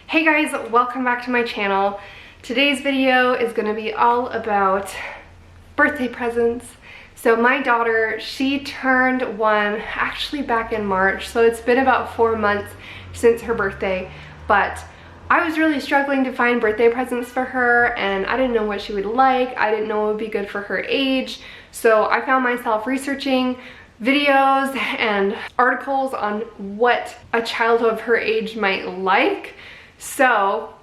Hey guys, welcome back to my channel. Today's video is going to be all about birthday presents. So my daughter, she turned one actually back in March, so it's been about 4 months since her birthday, but I was really struggling to find birthday presents for her and I didn't know what she would like. I didn't know what would be good for her age, so I found myself researching videos and articles on what a child of her age might like. So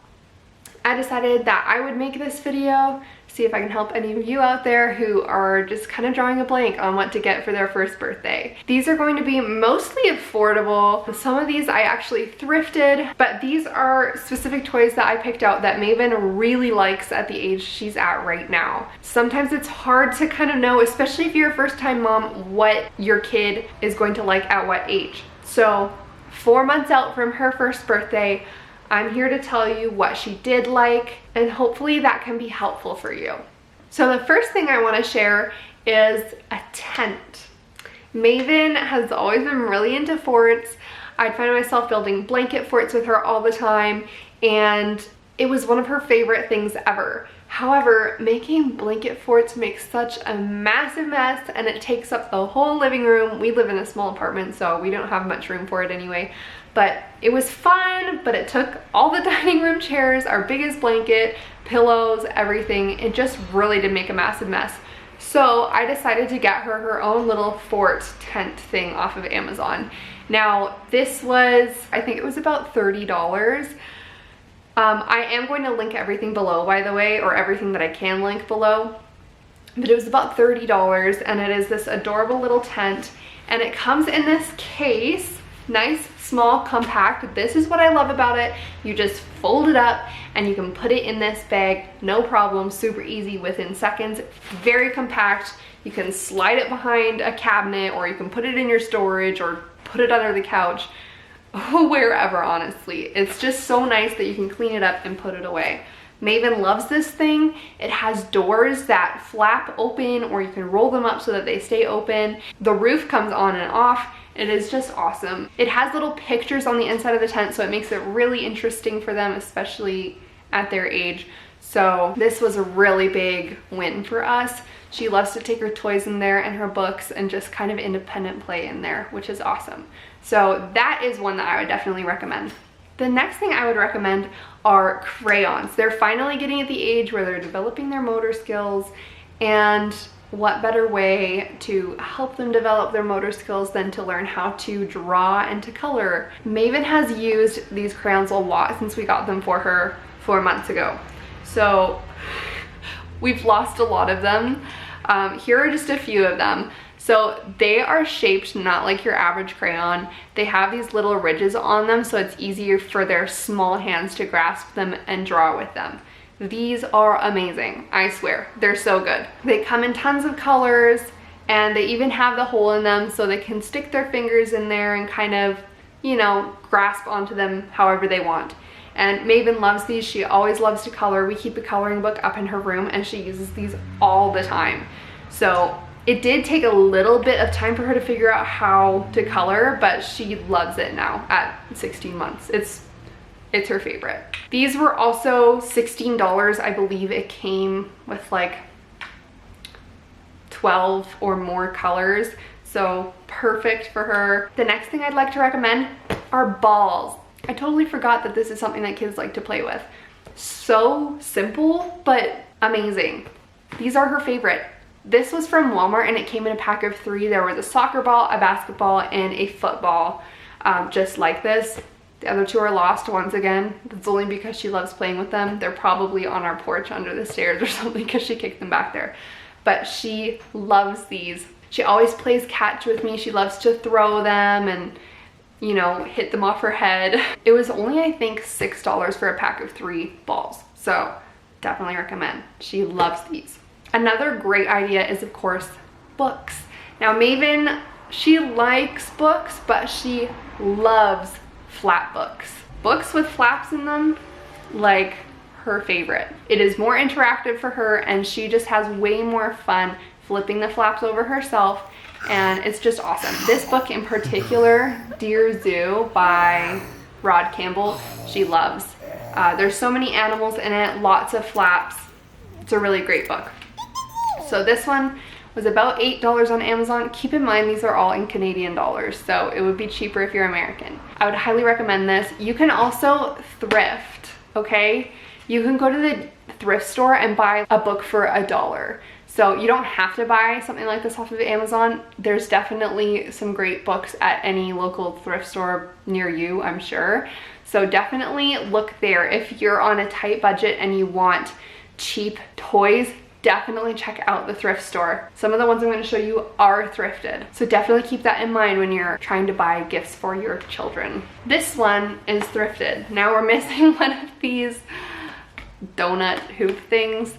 I decided that I would make this video, see if I can help any of you out there who are just kind of drawing a blank on what to get for their first birthday. These are going to be mostly affordable. Some of these I actually thrifted, but these are specific toys that I picked out that Maven really likes at the age she's at right now. Sometimes it's hard to kind of know, especially if you're a first-time mom, what your kid is going to like at what age. So 4 months out from her first birthday, I'm here to tell you what she did like, and hopefully that can be helpful for you. So the first thing I want to share is a tent. Maven has always been really into forts. I find myself building blanket forts with her all the time, and it was one of her favorite things ever. However, making blanket forts makes such a massive mess and it takes up the whole living room. We live in a small apartment, so we don't have much room for it anyway. But it was fun, but it took all the dining room chairs, our biggest blanket, pillows, everything. It just really did make a massive mess. So I decided to get her her own little fort tent thing off of Amazon. Now this was, I think it was about $30. I am going to link everything below, by the way, or everything that I can link below. But it was about $30 and it is this adorable little tent and it comes in this case. Nice, small, compact. This is what I love about it. You just fold it up and you can put it in this bag, no problem, super easy within seconds. Very compact. You can slide it behind a cabinet or you can put it in your storage or put it under the couch, wherever, honestly. It's just so nice that you can clean it up and put it away. Maven loves this thing. It has doors that flap open or you can roll them up so that they stay open. The roof comes on and off. It is just awesome. It has little pictures on the inside of the tent, so it makes it really interesting for them, especially at their age. So this was a really big win for us. She loves to take her toys in there and her books and just kind of independent play in there, which is awesome. So that is one that I would definitely recommend. The next thing I would recommend are crayons. They're finally getting at the age where they're developing their motor skills, and what better way to help them develop their motor skills than to learn how to draw and to color. Maven has used these crayons a lot since we got them for her 4 months ago. So we've lost a lot of them. Here are just a few of them. So they are shaped not like your average crayon. They have these little ridges on them, so it's easier for their small hands to grasp them and draw with them. These are amazing, I swear. They're so good. They come in tons of colors and they even have the hole in them so they can stick their fingers in there and kind of, you know, grasp onto them however they want. And Maven loves these. She always loves to color. We keep a coloring book up in her room and she uses these all the time. So it did take a little bit of time for her to figure out how to color, but she loves it now at 16 months. It's her favorite. These were also $16. I believe it came with like 12 or more colors, so perfect for her. The next thing I'd like to recommend are balls. I totally forgot that this is something that kids like to play with. So simple, but amazing. These are her favorite. This was from Walmart and it came in a pack of 3. There was a soccer ball, a basketball, and a football, just like this. The other 2 are lost once again. That's only because she loves playing with them. They're probably on our porch under the stairs or something because she kicked them back there. But she loves these. She always plays catch with me. She loves to throw them and, you know, hit them off her head. It was only, I think, $6 for a pack of 3 balls. So definitely recommend. She loves these. Another great idea is, of course, books. Now Maven, she likes books, but she loves flap books. Books with flaps in them, like her favorite. It is more interactive for her and she just has way more fun flipping the flaps over herself, and it's just awesome. This book in particular, Dear Zoo by Rod Campbell, she loves. There's so many animals in it, lots of flaps. It's a really great book. So this one was about $8 on Amazon. Keep in mind, these are all in Canadian dollars, so it would be cheaper if you're American. I would highly recommend this. You can also thrift, okay? You can go to the thrift store and buy a book for $1. So you don't have to buy something like this off of Amazon. There's definitely some great books at any local thrift store near you, I'm sure. So definitely look there. If you're on a tight budget and you want cheap toys, definitely check out the thrift store. Some of the ones I'm going to show you are thrifted. So definitely keep that in mind when you're trying to buy gifts for your children. This one is thrifted. Now we're missing one of these donut hoop things.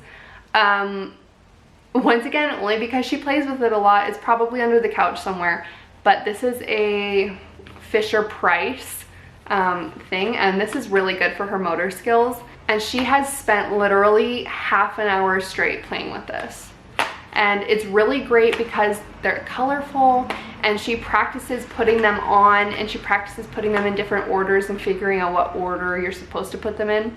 Once again, only because she plays with it a lot. It's probably under the couch somewhere, but this is a FisherPrice thing, and this is really good for her motor skills. And she has spent literally half an hour straight playing with this. And it's really great because they're colorful, and she practices putting them on, and she practices putting them in different orders and figuring out what order you're supposed to put them in.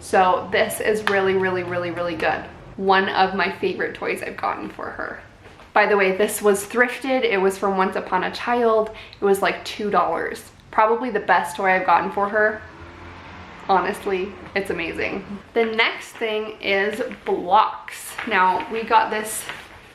So this is really, really, really, really good. One of my favorite toys I've gotten for her. By the way, this was thrifted. It was from Once Upon a Child. It was like $2. Probably the best toy I've gotten for her. Honestly, it's amazing. The next thing is blocks. Now, we got this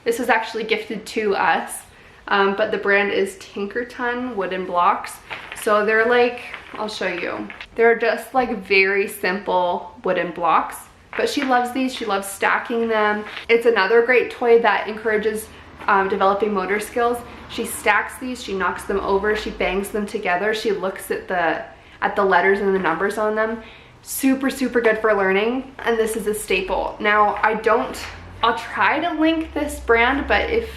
was actually gifted to us, but the brand is Tinkerton wooden blocks. So they're like, I'll show you. They're just like very simple wooden blocks. But she loves these, she loves stacking them. It's another great toy that encourages developing motor skills. She stacks these, she knocks them over, she bangs them together, she looks at the letters and the numbers on them. Super, super good for learning, and this is a staple. Now, I'll try to link this brand, but if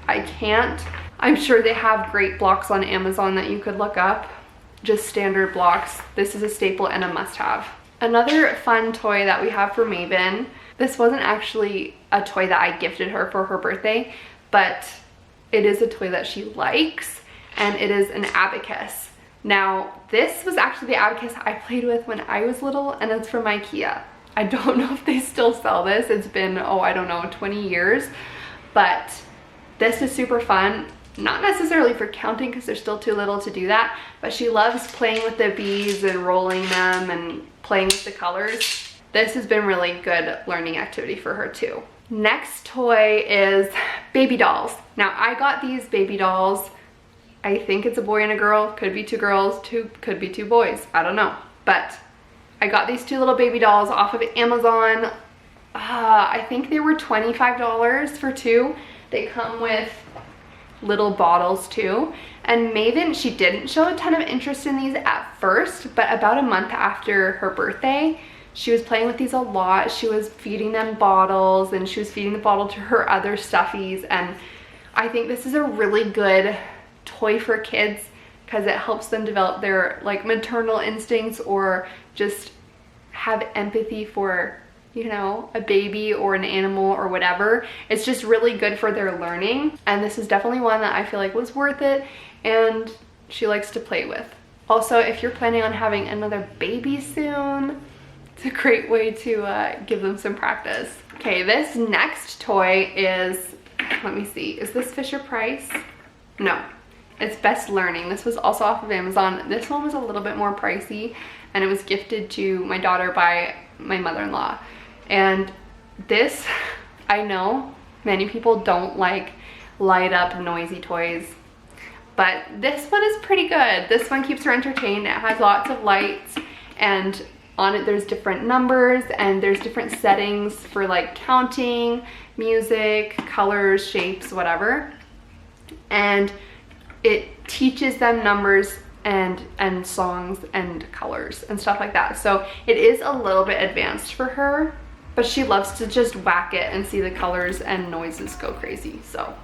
I can't, I'm sure they have great blocks on Amazon that you could look up. Just standard blocks. This is a staple and a must-have. Another fun toy that we have for Maven, this wasn't actually a toy that I gifted her for her birthday, but it is a toy that she likes, and it is an abacus. Now, this was actually the abacus I played with when I was little, and it's from IKEA. I don't know if they still sell this. It's been, I don't know, 20 years, but this is super fun. Not necessarily for counting because they're still too little to do that, but she loves playing with the beads and rolling them and playing with the colors. This has been really good learning activity for her too. Next toy is baby dolls. Now, I got these baby dolls. I think it's a boy and a girl, could be two girls, could be two boys, I don't know. But I got these two little baby dolls off of Amazon. I think they were $25 for two. They come with little bottles too. And Maven, she didn't show a ton of interest in these at first, but about a month after her birthday, she was playing with these a lot. She was feeding them bottles, and she was feeding the bottle to her other stuffies. And I think this is a really good toy for kids because it helps them develop their like maternal instincts, or just have empathy for, you know, a baby or an animal or whatever. It's just really good for their learning, and this is definitely one that I feel like was worth it, and she likes to play with. Also, if you're planning on having another baby soon, it's a great way to give them some practice. Okay, this next toy is, let me see, is this FisherPrice? No, it's Best Learning. This was also off of Amazon. This one was a little bit more pricey, and it was gifted to my daughter by my mother-in-law. And this, I know many people don't like light up noisy toys, but this one is pretty good. This one keeps her entertained. It has lots of lights, and on it there's different numbers, and there's different settings for like counting, music, colors, shapes, whatever. And it teaches them numbers and songs and colors and stuff like that. So it is a little bit advanced for her, but she loves to just whack it and see the colors and noises go crazy. So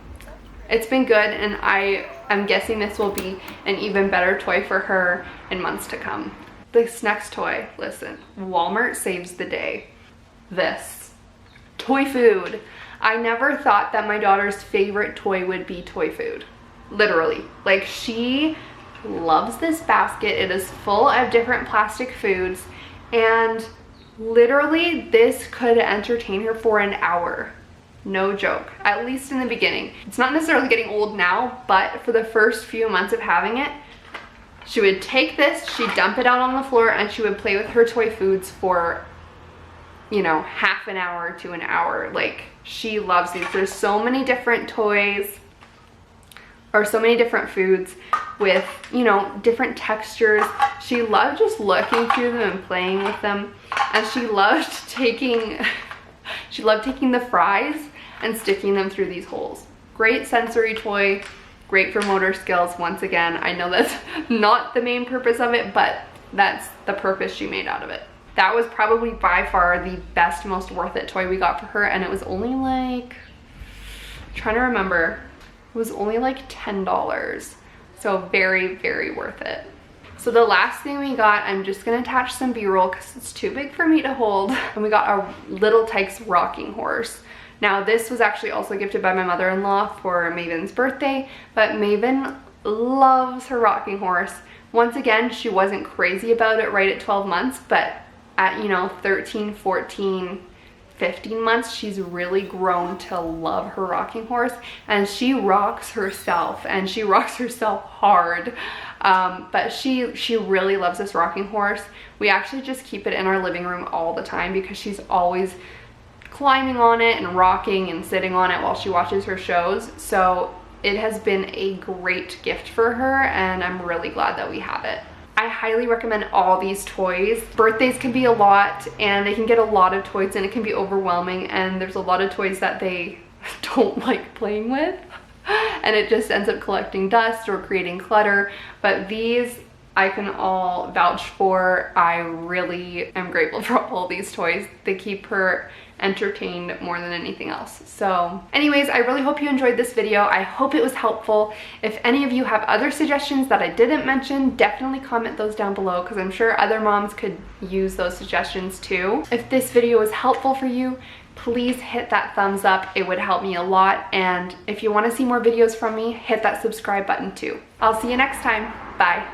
it's been good, and I'm guessing this will be an even better toy for her in months to come. This next toy, listen, Walmart saves the day. This toy food. I never thought that my daughter's favorite toy would be toy food. Literally, like, she loves this basket. It is full of different plastic foods, And literally this could entertain her for an hour. No joke, at least in the beginning. It's not necessarily getting old now, but for the first few months of having it, she would take this, she'd dump it out on the floor, and she would play with her toy foods for, you know, half an hour to an hour. Like, she loves these. There's so many different toys, or so many different foods with, you know, different textures. She loved just looking through them and playing with them. And she loved taking, the fries and sticking them through these holes. Great sensory toy, great for motor skills. Once again, I know that's not the main purpose of it, but that's the purpose she made out of it. That was probably by far the best, most worth it toy we got for her, and it was only like, I'm trying to remember, it was only like $10. So very, very worth it. So the last thing we got, I'm just gonna attach some B-roll because it's too big for me to hold. And we got a Little Tykes rocking horse. Now this was actually also gifted by my mother-in-law for Maven's birthday, but Maven loves her rocking horse. Once again, she wasn't crazy about it right at 12 months, but at, you know, 13, 14, 15 months, she's really grown to love her rocking horse, and she rocks herself, and she rocks herself hard. But she really loves this rocking horse. We actually just keep it in our living room all the time because she's always climbing on it and rocking and sitting on it while she watches her shows. So it has been a great gift for her, and I'm really glad that we have it. I highly recommend all these toys. Birthdays can be a lot, and they can get a lot of toys, and it can be overwhelming, and there's a lot of toys that they don't like playing with, and it just ends up collecting dust or creating clutter. But these I can all vouch for. I really am grateful for all these toys. They keep her entertained more than anything else. So anyways, I really hope you enjoyed this video. I hope it was helpful. If any of you have other suggestions that I didn't mention, definitely comment those down below because I'm sure other moms could use those suggestions too. If this video was helpful for you, please hit that thumbs up. It would help me a lot. And if you want to see more videos from me, hit that subscribe button too. I'll see you next time. Bye.